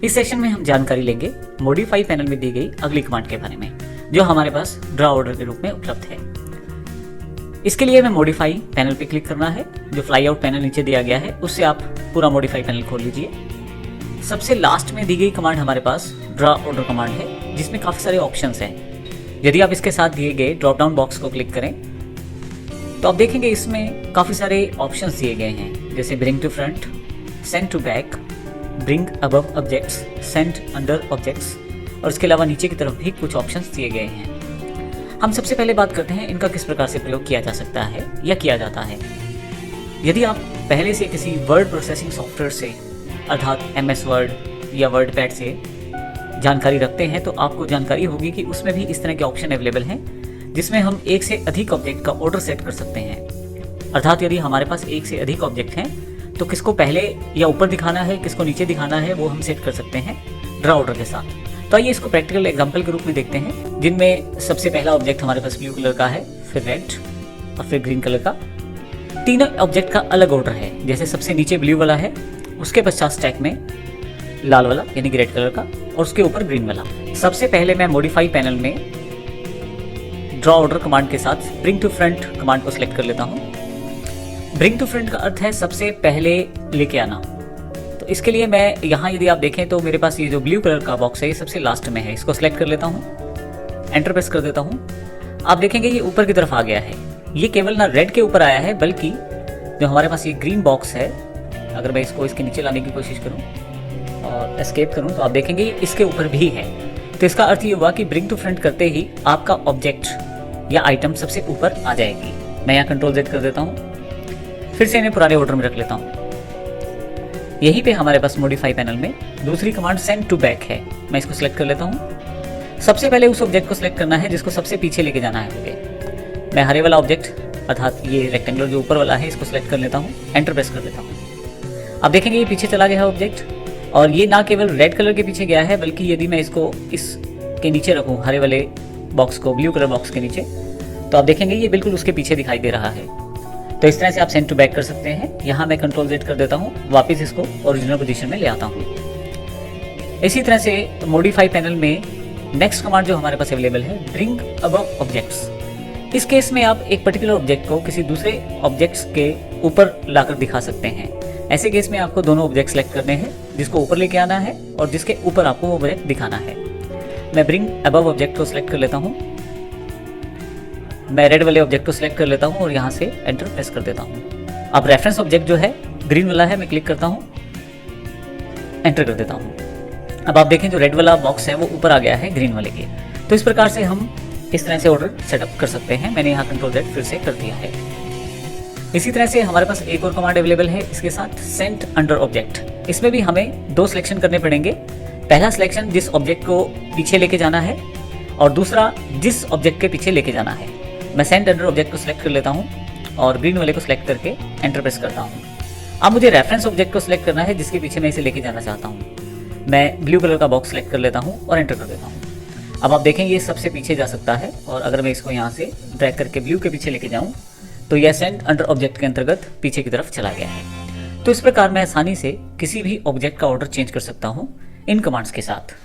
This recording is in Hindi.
इस सेशन में हम जानकारी लेंगे मॉडिफाई पैनल में दी गई अगली कमांड के बारे में, जो हमारे पास ड्रा ऑर्डर के रूप में उपलब्ध है। इसके लिए हमें मॉडिफाई पैनल पे क्लिक करना है। जो फ्लाई आउट पैनल नीचे दिया गया है उससे आप पूरा मॉडिफाई पैनल खोल लीजिए। सबसे लास्ट में दी गई कमांड हमारे पास ड्रा ऑर्डर कमांड है, जिसमें काफ़ी सारे ऑप्शंस हैं। यदि आप इसके साथ दिए गए ड्रॉप डाउन बॉक्स को क्लिक करें तो आप देखेंगे इसमें काफ़ी सारे ऑप्शंस दिए गए हैं, जैसे bring to front, send to back, bring above objects, send under objects, और इसके अलावा नीचे की तरफ भी कुछ ऑप्शंस दिए गए हैं। हम सबसे पहले बात करते हैं इनका किस प्रकार से प्रयोग किया जा सकता है या किया जाता है। यदि आप पहले से किसी वर्ड प्रोसेसिंग सॉफ्टवेयर से अर्थात MS वर्ड या वर्ड पैड से जानकारी रखते हैं तो आपको जानकारी होगी कि उसमें भी इस तरह के ऑप्शन अवेलेबल हैं, जिसमें हम एक से अधिक ऑब्जेक्ट का ऑर्डर सेट कर सकते हैं। अर्थात यदि हमारे पास एक से अधिक ऑब्जेक्ट हैं तो किसको पहले या ऊपर दिखाना है, किसको नीचे दिखाना है, वो हम सेट कर सकते हैं ड्रा ऑर्डर के साथ। तो आइए इसको प्रैक्टिकल एग्जांपल के रूप में देखते हैं, जिनमें सबसे पहला ऑब्जेक्ट हमारे पास ब्लू कलर का है, फिर रेड और फिर ग्रीन कलर का। तीनों ऑब्जेक्ट का अलग ऑर्डर है। जैसे सबसे नीचे ब्लू वाला है, उसके पश्चात स्टैक में लाल वाला यानी कि रेड कलर का, और उसके ऊपर ग्रीन वाला। सबसे पहले मैं मॉडिफाई पैनल में ड्रॉ ऑर्डर कमांड के साथ ब्रिंग टू फ्रंट कमांड को सिलेक्ट कर लेता हूं। ब्रिंग टू फ्रंट का अर्थ है सबसे पहले लेके आना। तो इसके लिए मैं यहाँ यदि आप देखें तो मेरे पास ये जो ब्लू कलर का बॉक्स है ये सबसे लास्ट में है। इसको सिलेक्ट कर लेता हूँ, एंटर प्रेस कर देता हूँ। आप देखेंगे ये ऊपर की तरफ आ गया है। ये केवल ना रेड के ऊपर आया है, बल्कि जो हमारे पास ये ग्रीन बॉक्स है, अगर मैं इसको इसके नीचे लाने की कोशिश करूँ और एस्केप करूँ तो आप देखेंगे ये इसके ऊपर भी है। तो इसका अर्थ ये हुआ कि ब्रिंग टू फ्रंट करते ही आपका ऑब्जेक्ट या आइटम सबसे ऊपर आ जाएगी। मैं यहाँ Ctrl+Z कर देता हूँ, फिर से इन्हें पुराने ऑर्डर में रख लेता हूँ। यहीं पे हमारे पास मॉडिफाई पैनल में दूसरी कमांड सेंड टू बैक है। मैं इसको सिलेक्ट कर लेता हूँ। सबसे पहले उस ऑब्जेक्ट को सिलेक्ट करना है जिसको सबसे पीछे लेके जाना है मुझे। मैं हरे वाला ऑब्जेक्ट अर्थात ये रेक्टेंगुलर जो ऊपर वाला है इसको सिलेक्ट कर लेता हूँ, एंटर प्रेस कर देता हूँ। अब देखेंगे ये पीछे चला गया है ऑब्जेक्ट, और ये ना केवल रेड कलर के पीछे गया है, बल्कि यदि मैं इसको इसके नीचे रखूँ, हरे वाले बॉक्स को ब्लू कलर बॉक्स के नीचे, तो आप देखेंगे ये बिल्कुल उसके पीछे दिखाई दे रहा है। तो इस तरह से आप सेंड टू बैक कर सकते हैं। यहाँ मैं Ctrl+Z कर देता हूँ, वापस इसको ओरिजिनल पोजीशन में ले आता हूँ। इसी तरह से मॉडिफाई पैनल में नेक्स्ट कमांड जो हमारे पास अवेलेबल है, ब्रिंग अबव ऑब्जेक्ट्स। इस केस में आप एक पर्टिकुलर ऑब्जेक्ट को किसी दूसरे ऑब्जेक्ट्स के ऊपर लाकर दिखा सकते हैं। ऐसे केस में आपको दोनों ऑब्जेक्ट सेलेक्ट करने हैं, जिसको ऊपर लेके आना है और जिसके ऊपर आपको वो ऑब्जेक्ट दिखाना है। मैं ब्रिंग अबव ऑब्जेक्ट को सिलेक्ट कर लेता हूँ। मैं रेड वाले ऑब्जेक्ट को सिलेक्ट कर लेता हूँ और यहाँ से एंटर प्रेस कर देता हूँ। अब रेफरेंस ऑब्जेक्ट जो है ग्रीन वाला है, मैं क्लिक करता हूँ, एंटर कर देता हूँ। अब आप देखें जो रेड वाला बॉक्स है वो ऊपर आ गया है ग्रीन वाले के। तो इस प्रकार से हम इस तरह से ऑर्डर सेटअप कर सकते हैं। मैंने यहाँ Ctrl+Z फिर से कर दिया है। इसी तरह से हमारे पास एक और कमांड अवेलेबल है इसके साथ, सेंड अंडर ऑब्जेक्ट। इसमें भी हमें दो सिलेक्शन करने पड़ेंगे। पहला सिलेक्शन जिस ऑब्जेक्ट को पीछे लेके जाना है, और दूसरा जिस ऑब्जेक्ट के पीछे लेके जाना है। मैं सेंड अंडर ऑब्जेक्ट को सिलेक्ट कर लेता हूँ और ग्रीन वाले को सिलेक्ट करके एंटर प्रेस करता हूँ। अब मुझे रेफरेंस ऑब्जेक्ट को सिलेक्ट करना है जिसके पीछे मैं इसे लेके जाना चाहता हूँ। मैं ब्लू कलर का बॉक्स सिलेक्ट कर लेता हूँ और एंटर कर देता हूँ। अब आप देखेंगे ये सबसे पीछे जा सकता है, और अगर मैं इसको यहाँ से ड्रैग करके ब्लू के पीछे लेके जाऊँ तो यह सेंड अंडर ऑब्जेक्ट के अंतर्गत पीछे की तरफ चला गया है। तो इस प्रकार मैं आसानी से किसी भी ऑब्जेक्ट का ऑर्डर चेंज कर सकता हूँ इन कमांड्स के साथ।